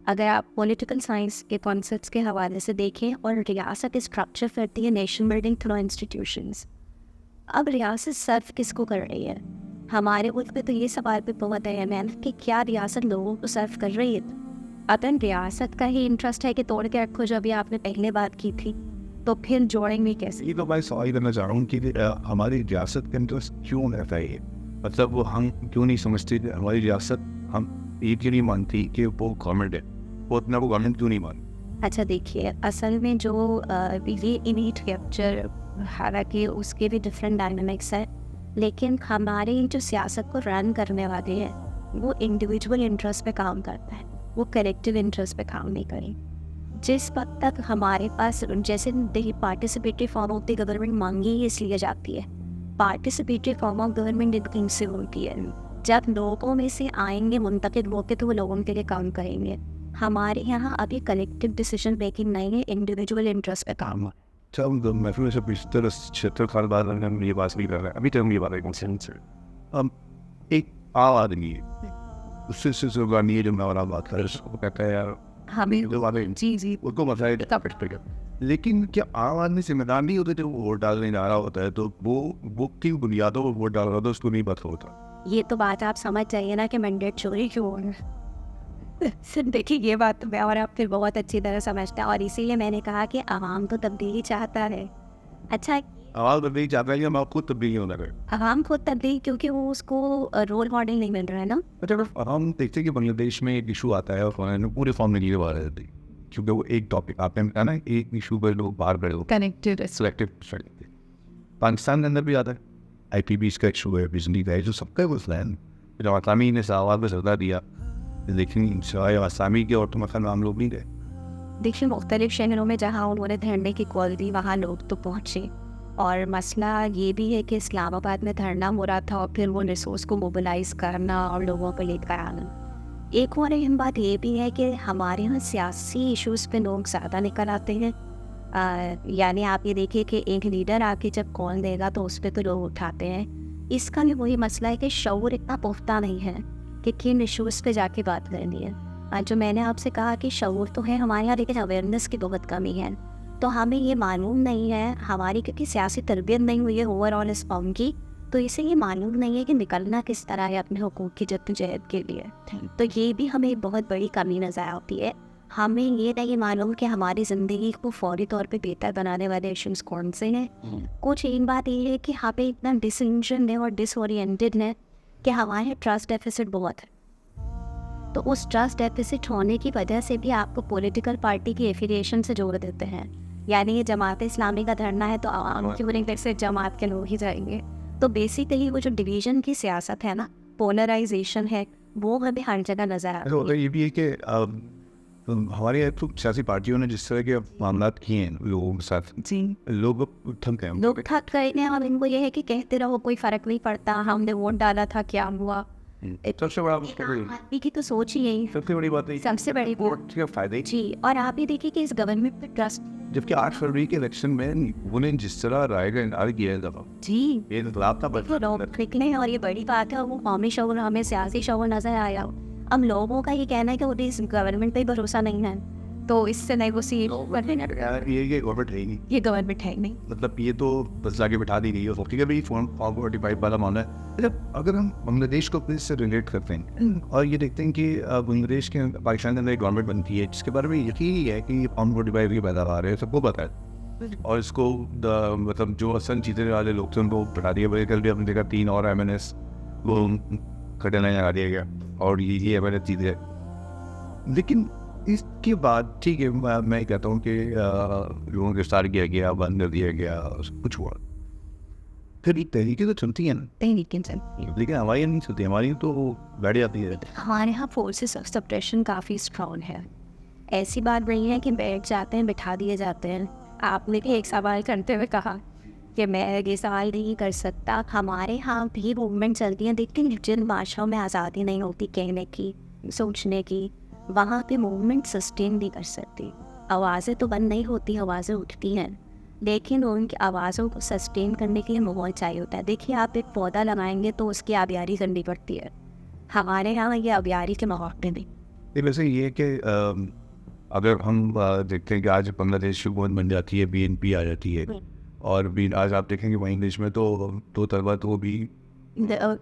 अगर आप पॉलिटिकल साइंस के कॉन्सेप्ट्स के हवाले से देखें, और रियासत स्ट्रक्चर करती है नेशन बिल्डिंग थ्रू इंस्टीट्यूशंस। अब रियासत सर्व किसको कर रही है? हमारे मुल्क में तो ये सवाल भी बहुत है मैम कि क्या रियासत लोगों को सर्व कर रही है? अगर रियासत का ही इंटरेस्ट है कि तोड़ के रखो, जो अभी आपने पहले बात की थी, तो फिर जोड़ेंगे कैसे? ये तो मैं सवाल करना चाह रहा हूँ कि हमारी रियासत का इंटरेस्ट क्यों रहता है, मतलब वो हम क्यों नहीं समझते हमारी रियासत, हम ये क्यों नहीं मानती कि वो गवर्नमेंट है, वो अपना वो गवर्नमेंट क्यों नहीं मानती? अच्छा देखिए असल में जो ये इलीट कैप्चर, हालांकि उसके भी डिफरेंट डायनामिक्स है, लेकिन हमारे जो सियासत को रन करने वाले हैं वो इंडिविजुअल इंटरेस्ट पे काम करता है, वो कलेक्टिव इंटरेस्ट पे काम नहीं करे। जिस वक्त तक हमारे पास जैसे देखिए participatory form of the government मांगी ही इसलिए जाती है, participatory form of government income से होती है। जब लोगों में से आएंगे मुंतखब होकर तो वो लोगों के लिए काम करेंगे। हमारे यहाँ अभी कलेक्टिव डिसीजन मेकिंग नहीं है, इंडिविजुअल इंटरेस्ट पे काम है। चल महफिल से पिछले 76 साल बाद हम ये बात नहीं कर रहे हैं, अभी तक हम ये बात हम एक आदमी है उससे नहीं है जो मैं और बात कर रहे हैं, कहता है यार हमें जो बातें जी उसको मसाइल लेकिन क्या आम आदमी जिम्मेदार नहीं होते जब वो वोट डालने जा रहा होता है तो वो किन बुनियादों पर वोट डाल रहा होता है उसको नहीं पता होता। ये तो बात आप समझ जाइए ना कि मैंडेट चोरी क्यों हो रहा है। देखिए ये बात तो मैं और आप फिर बहुत अच्छी तरह समझते हैं, और इसीलिए मैंने कहा कि आवाम तो तब्दीली चाहता है। अच्छा, आवाज तब्दीली चाहता है कि हम खुद तब्दीली होना है, आवाम खुद तब्दीली, क्योंकि वो उसको रोल मॉडल नहीं मिल रहा है ना। अच्छा हम देखते हैं कि बांग्लादेश में एक इशू आता है और पूरे फॉर्म में नहीं बाहर रहती क्योंकि वो एक टॉपिक आपने बताया ना, एक इशू पर लोग बाहर खड़े हो कनेक्टेड सिलेक्टिव स्टडी। पाकिस्तान के अंदर भी आता है IPB का इशू है, बिजली का है, जो सबका मसला है। जब आसामी ने सवाल पर सजा दिया लेकिन आसामी के और तो मसला आम लोग नहीं गए। देखिए मुख्तलिफ शहरों में जहाँ उन्होंने धरने की कॉल दी वहाँ लोग तो पहुँचे, और मसला ये भी है कि इस्लामाबाद में धरना हो रहा था और फिर वो रिसोर्स को मोबिलाइज़ करना और लोगों को लेकर आना। एक और अहम बात ये भी है कि हमारे यहाँ सियासी इश्यूज़ पे लोग ज़्यादा निकल आते हैं। यानी आप ये देखिए कि एक लीडर आके जब कॉल देगा तो उस पर तो लोग उठाते हैं। इसका भी वही मसला है कि शऊर इतना पुख्ता नहीं है कि किन इश्यूज़ पे जाके बात करनी है। जो मैंने आपसे कहा कि शऊर तो है हमारे यहाँ, लेकिन अवेयरनेस की बहुत कमी है। तो हमें ये मालूम नहीं है, हमारी क्योंकि सियासी तरबियत नहीं हुई है ओवरऑल इस कौम की, तो इसे ये मालूम नहीं है कि निकलना किस तरह है अपने हुकूक की जद्दोजहद के लिए। तो ये भी हमें एक बहुत बड़ी कमी नज़र आती है। हमें ये नहीं मालूम कि हमारी ज़िंदगी को फौरी तौर पे बेहतर बनाने वाले इश्यूज कौन से हैं। कुछ एक बात ये है कि हमें इतना डिसइंशन है और डिसओरिएंटेड है कि हमारे ट्रस्ट डेफिसिट बहुत है। तो उस ट्रस्ट डेफिसिट होने की वजह से भी आपको पॉलिटिकल पार्टी की एफिलिएशन से जोड़ देते हैं। यानी ये जमात इस्लामी का धरना है तो आवाम की बुनियाद से जमात के लोग ही जाएंगे। तो बेसिकली वो जो डिवीज़न की सियासत है ना, पोलराइजेशन है, वो हमें हर जगह नज़र आता है। ये भी है कि हमारे तो सियासी पार्टियों ने जिस तरह के मामला किए हैं लोगों के साथ, जी लोग थक गए, लोग थक गए हैं। और इनको ये है कि कहते रहो कोई फ़र्क नहीं पड़ता, हमने वोट डाला था क्या हुआ। सबसे बड़ा आदमी की तो सोच ही यही, सबसे बड़ी बात है सबसे बड़ी वोट के फायदे। जी। और आप ये देखिए कि इस गवर्नमेंट पे ट्रस्ट, जबकि 8 फरवरी के इलेक्शन में उन्हें जिस तरह राय का इनकार किया था, जी ये इनकलाब था। देखो लोग निकले, और ये बड़ी बात है। वो कौमी शऊर, हमें सियासी शऊर नज़र आया। अब लोगों का ये कहना है कि उन्हें इस गवर्नमेंट पे भरोसा नहीं है, तो इससे नहीं वो सी ये गवर्नमेंट है ही नहीं, ये गवर्नमेंट है नहीं। मतलब ये तो बस जाके बिठा दी गई है। ठीक है भाई, फॉर्म 45 वाला मामला है। मतलब अगर हम बांग्लादेश को अपने से रिलेट करते हैं और ये देखते हैं कि बांग्लादेश के पाकिस्तान के अंदर एक गवर्नमेंट बनती है जिसके बारे में यकीन ही है कि फॉर्म 45 की पैदावार है, सबको पता है। और इसको मतलब जो असल जीतने वाले लोग थे उनको बिठा दिया गया। कल भी हमने देखा 3 और MNS वो खटना लगा दिया गया और ये MNS जीते। लेकिन इसके बाद ठीक है, मैं कहता हूँ कि लोगों को गिरफ्तार किया गया, बंद कर दिया गया, कुछ हुआ, फिर ये तहरीकें तो चलती हैं ना, लेकिन हमारी नहीं चलती। हमारी तो बैठ जाती है। हमारे यहाँ फोर्सेस ऑफ सप्रेशन काफ़ी स्ट्रॉन्ग है। ऐसी बात नहीं है कि बैठ जाते हैं, बिठा दिए जाते हैं। आपने भी एक सवाल करते हुए कहा कि मैं ये सवाल नहीं कर सकता। हमारे यहाँ भी मूवमेंट चलती है, लेकिन जिन भाषाओं में आज़ादी नहीं होती कहने की, सोचने की, वहाँ पे मूवमेंट सस्टेन नहीं कर सकती। आवाज़ें तो बंद नहीं होती, आवाज़ें उठती हैं, लेकिन उनकी आवाज़ों को सस्टेन करने के लिए माहौल चाहिए होता है। देखिए आप एक पौधा लगाएंगे तो उसकी आबियारी करनी पड़ती है। हमारे यहाँ ये आबियारी के माहौल पे नहीं। वैसे ये कि अगर हम देखते हैं कि आज बांग्लादेश हुकूमत बन जाती है, BNP आ जाती है, और भी आज आप देखेंगे बांग्लादेश में तो 2 तलबा तो भी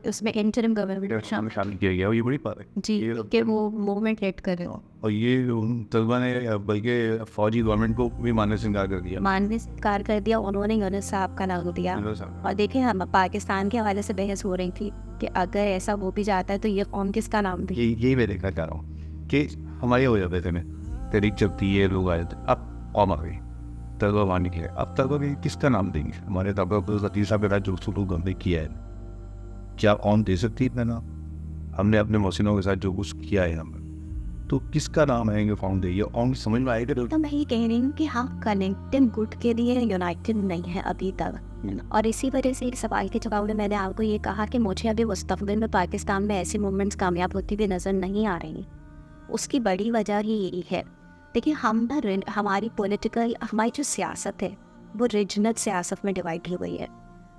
उसमें इंटरिम गवर्नमेंट शामिल किया गया। ये बड़ी बात है जी कि वो मूवमेंट लेट कर रहे हो। और ये तलबा ने बल्कि फौजी गवर्नमेंट को भी मानने से इनकार कर दिया, मानने से इनकार कर दिया। उन्होंने यूनुस साहब का नाम दिया। और देखिए हम पाकिस्तान के हवाले से बहस हो रही थी कि अगर ऐसा हो भी जाता है तो ये कौम किसका नाम दे। यही मैं देखना चाह रहा हूँ कि हमारे हो जाते थे, तहरीक चलती है, लोग आ जाते, अब कौम आ गई, तलबा मारने के लिए। अब तलबा के किसका नाम देंगे? हमारे तलबा को लतीफ़ साहब के जो सुलूक हमने किया है, क्या कौन दे सकती है इतना नाम? हमने अपने मोहसिनों के साथ जो कुछ किया है हम, तो किसका नाम आएंगे फाउंड ये और समझ में आएगा। तो मैं ये कह रही हूँ कि हम कनेक्टिव गुड के लिए यूनाइटेड नहीं है अभी तक, और इसी वजह से एक सवाल के जवाब में मैंने आपको ये कहा कि मुझे अभी मुस्तक़बिल में पाकिस्तान में ऐसी मूवमेंट्स कामयाब होती हुई नज़र नहीं आ रही। उसकी बड़ी वजह ही यही है। देखिए हम ना हमारी पॉलिटिकल हमारी जो सियासत है वो रीजनल सियासत में डिवाइड हो गई है।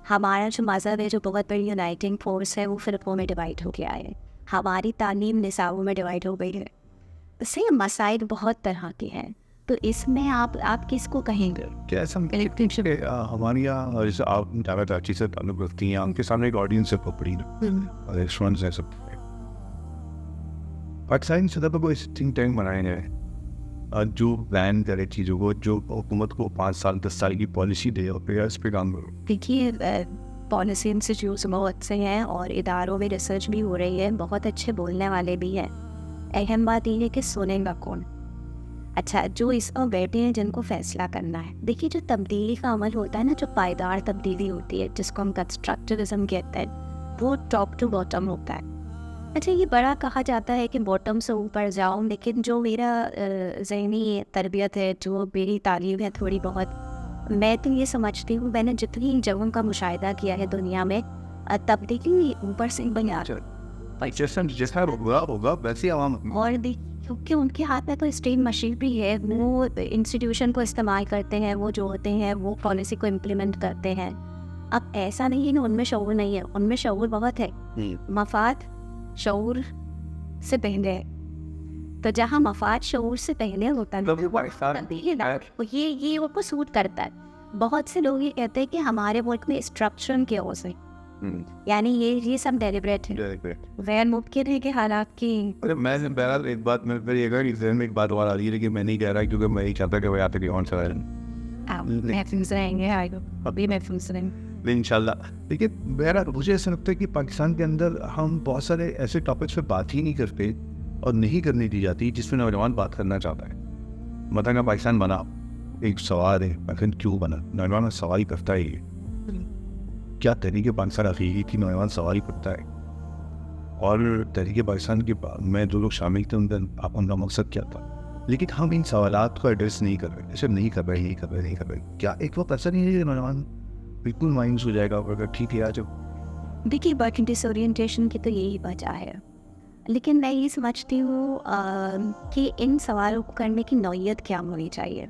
हमारा जो मज़हब है जो बहुत बड़ी यूनाइटिंग फोर्स है वो फ़िरक़ों में डिवाइड हो गया है। हमारी तालीम निसाबों में डिवाइड हो गई है। इससे मसाइल बहुत तरह के हैं, तो इसमें आप किसको कहेंगे? क्या ऐसा हमारे यहाँ जैसे आप ज़्यादा चाची से ताल्लुक़ रखती हैं, उनके सामने एक ऑडियंस है पकड़ी ना, रेस्टोरेंट्स हैं सब। पाकिस्तान सतह पर कोई थिंक टैंक बनाए गए जो प्लान करे चीज़ों को, जो हुकूमत को 5 साल 10 साल की पॉलिसी दे और फिर इस पर काम करो। देखिए पॉलिसी इंस्टीट्यूट्स बहुत से हैं और इदारों में रिसर्च भी हो रही है, बहुत अच्छे बोलने वाले भी हैं। अहम बात ये है कि सुनेगा कौन। अच्छा, जो इस पर बैठे हैं जिनको फैसला करना है। देखिए जो तब्दीली का अमल होता है ना, जो पायदार तब्दीली होती है जिसको हम कंस्ट्रक्टिविज्म कहते हैं, वो टॉप टू बॉटम होता है। अच्छा, ये बड़ा कहा जाता है कि बॉटम से ऊपर जाओ, लेकिन जो मेरा ज़हनी तरबियत है, जो मेरी तालीम है थोड़ी बहुत, मैं तो ये समझती हूँ, मैंने जितनी जगहों का मुशाहिदा किया है दुनिया में, तब्दीली ऊपर से बना जैसा होगा वैसे आवाम और क्योंकि उनके हाथ में तो स्टेट मशीनरी है, वो इंस्टीट्यूशन को इस्तेमाल करते हैं, वो जो होते हैं वो पॉलिसी को इम्प्लीमेंट करते हैं। अब ऐसा नहीं है कि उनमें शऊर नहीं है, उनमें शऊर बहुत है। मफाद शऊर से पहले है, तो जहाँ मफाद शऊर से पहले होता है ये उनको सूट करता है। बहुत से लोग ये कहते हैं कि हमारे मुल्क में स्ट्रक्चर के ओर से, यानी ये सब डेलिब्रेट है, गैर मुमकिन है कि हालात की। अरे मैं बहरहाल एक बात मेरी एक बात और आ रही है, लेकिन मैं नहीं कह रहा क्योंकि मैं नहीं चाहता कि वो यहाँ तक कौन सा महफूज रहेंगे, अभी महफूज रहेंगे इंशाल्लाह। देखिए बहरहाल मुझे ऐसा लगता है कि पाकिस्तान के अंदर हम बहुत सारे ऐसे टॉपिक्स पे बात ही नहीं करते और नहीं करने दी जाती जिसमें नौजवान बात करना चाहता है। मतलब पाकिस्तान बना, एक सवाल है आखिर क्यों बना, नौजवान सवाल करता है, क्या तहरीक पाकिस्तान अखीरी थी, नौजवान सवाल करता है। और तहरीक पाकिस्तान के में जो लोग शामिल थे उनका मकसद क्या था, लेकिन हम इन सवालात को एड्रेस नहीं कर रहे, ऐसे नहीं कर रहे। क्या एक वक्त ऐसा नहीं है कि नौजवान बिल्कुल मायूस हो जाएगा अगर ठीक है आज? देखिए वर्क डिसोरिएंटेशन की तो यही वजह है, लेकिन मैं ये समझती हूँ कि इन सवालों को करने की नौयत क्या होनी चाहिए।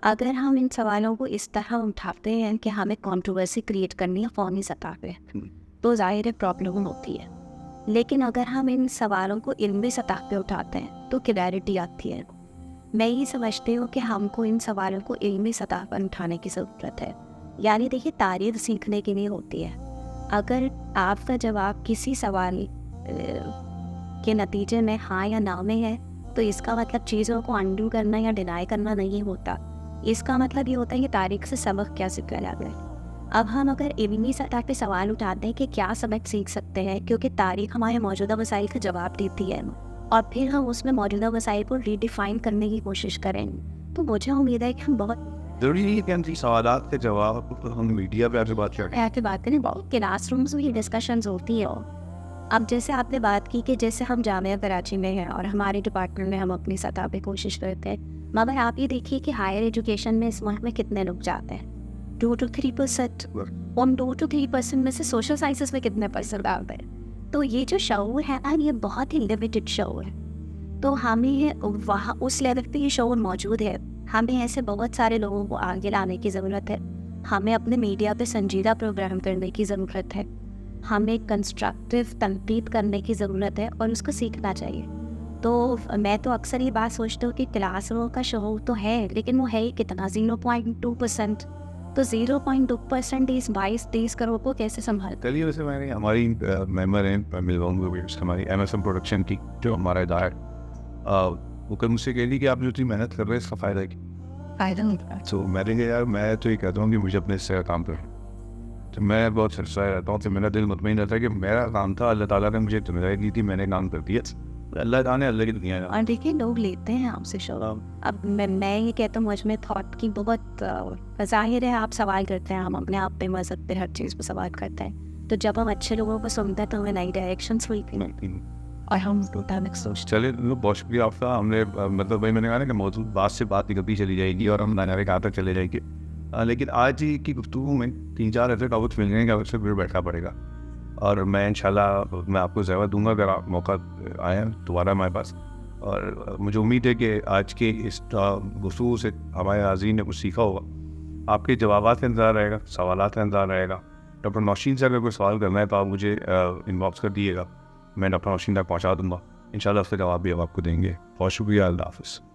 अगर हम इन सवालों को इस तरह उठाते हैं कि हमें कंट्रोवर्सी क्रिएट करनी है फ़ौनी सतह पे, तो ज़ाहिर है प्रॉब्लम होती है। लेकिन अगर हम इन सवालों को इल्मी सतह पे उठाते हैं तो क्लैरिटी आती है। मैं ये समझती हूँ कि हमको इन सवालों को इल्मी सतह पर उठाने की ज़रूरत है। यानी देखिए तारीख़ सीखने के लिए होती है। अगर आपका जवाब किसी सवाल के नतीजे में हाँ या ना में है, तो इसका मतलब चीज़ों को अंडू करना या डिनाई करना नहीं होता। इसका मतलब ये होता है कि तारीख से सबक क्या सीखा जाता है। अब हम अगर इल्मी सतह पे सवाल उठाते हैं कि क्या सबक सीख सकते हैं, क्योंकि तारीख हमारे मौजूदा मसाइल का जवाब देती है, और फिर हम उसमें मौजूदा मसाइल को रीडिफाइन करने की कोशिश करें, तो मुझे उम्मीद है कि हम बहुत ज़रूरी नहीं है कि हम सवालात के जवाब तो हम मीडिया पे आके बात करें, बहुत क्लासरूम्स में ये डिस्कशंस होती है। अब जैसे आपने बात की कि जैसे हम जामिया कराची में हैं और हमारे डिपार्टमेंट में हम अपनी सतह पे कोशिश करते हैं, मगर आप ये देखिए कि हायर एजुकेशन में इस मुल्क में कितने लोग जाते हैं, 2 to 3%। उन 2 to 3% में से सोशल साइंसेस में कितने परसेंट आते हैं। तो ये जो शऊर है ना, ये बहुत ही लिमिटेड शऊर है। तो हमें वहाँ उस लेवल पे ये शऊर मौजूद है। हमें ऐसे बहुत सारे लोगों को आगे लाने की ज़रूरत है। हमें अपने मीडिया पे संजीदा प्रोग्राम करने की ज़रूरत है। हमें कंस्ट्रक्टिव तनकीद करने की ज़रूरत है और उसको सीखना चाहिए। तो मैं तो अक्सर ये बात सोचती हूँ कि क्लासरूम का शऊर तो है, लेकिन वो है ही कितना, 0.2%। तो 0.2% इस 22-23 करोड़ को कैसे संभाल? चलिए वैसे मैंने हमारी मेम्बर हैं मिलवाऊंगा हमारी MSM प्रोडक्शन की, जो हमारा इदारा है, वो कल मुझसे कह दी कि आप जो इतनी मेहनत कर रहे हैं इसका फ़ायदा है फ़ायदा। तो मैंने कहा यार मैं तो ये कहता हूँ कि मुझे अपने हिस्से का काम करो। तो मैं बहुत सेटिस्फाई रहता हूँ, तो मेरा दिल मुतमईन रहता है कि मेरा काम था, अल्लाह ताला ने मुझे जिम्मेदारी दी थी, मैंने काम कर दिया। अल्लाह जाने अल्लाह की दुनिया है। और देखिए लोग लेते हैं आपसे शऊर। अब मैं ये कहता हूँ मुझ में थॉट की बहुत ज़ाहिर है, आप सवाल करते हैं, हम अपने आप पे मज़हब पे हर चीज़ पे सवाल करते हैं, तो जब हम अच्छे लोगों को सुनते हैं तो हमें नई डायरेक्शंस मिलती हैं और हम टोटल सोचते चलिए बहुत शुक्रिया आपका। हमने मतलब भाई मैंने कहा ना कि मौजूद बात से बात निकलती चली जाएगी और हम नए कहाँ तक चले जाएंगे। लेकिन आज ही की गुफ्तगू में 3-4 ऐसे टॉपिक्स मिल गए कि अब से फिर बैठना पड़ेगा और मैं इंशाल्लाह मैं आपको ज़्यादा दूंगा अगर आप मौका आए दोबारा हमारे पास। और मुझे उम्मीद है कि आज के इस गुफ्तगू से हमारे नाज़रीन ने कुछ सीखा होगा। आपके जवाबात का इंतज़ार रहेगा, सवालात का इंतज़ार रहेगा। डॉक्टर नौशीन से अगर कोई सवाल करना है तो आप मुझे इनबॉक्स कर दिएगा, मैं डॉक्टर नौशीन तक पहुँचा दूँगा। इंशाल्लाह उसका जवाब भी हम आपको देंगे। बहुत शुक्रिया। अल्लाह हाफ़िज़।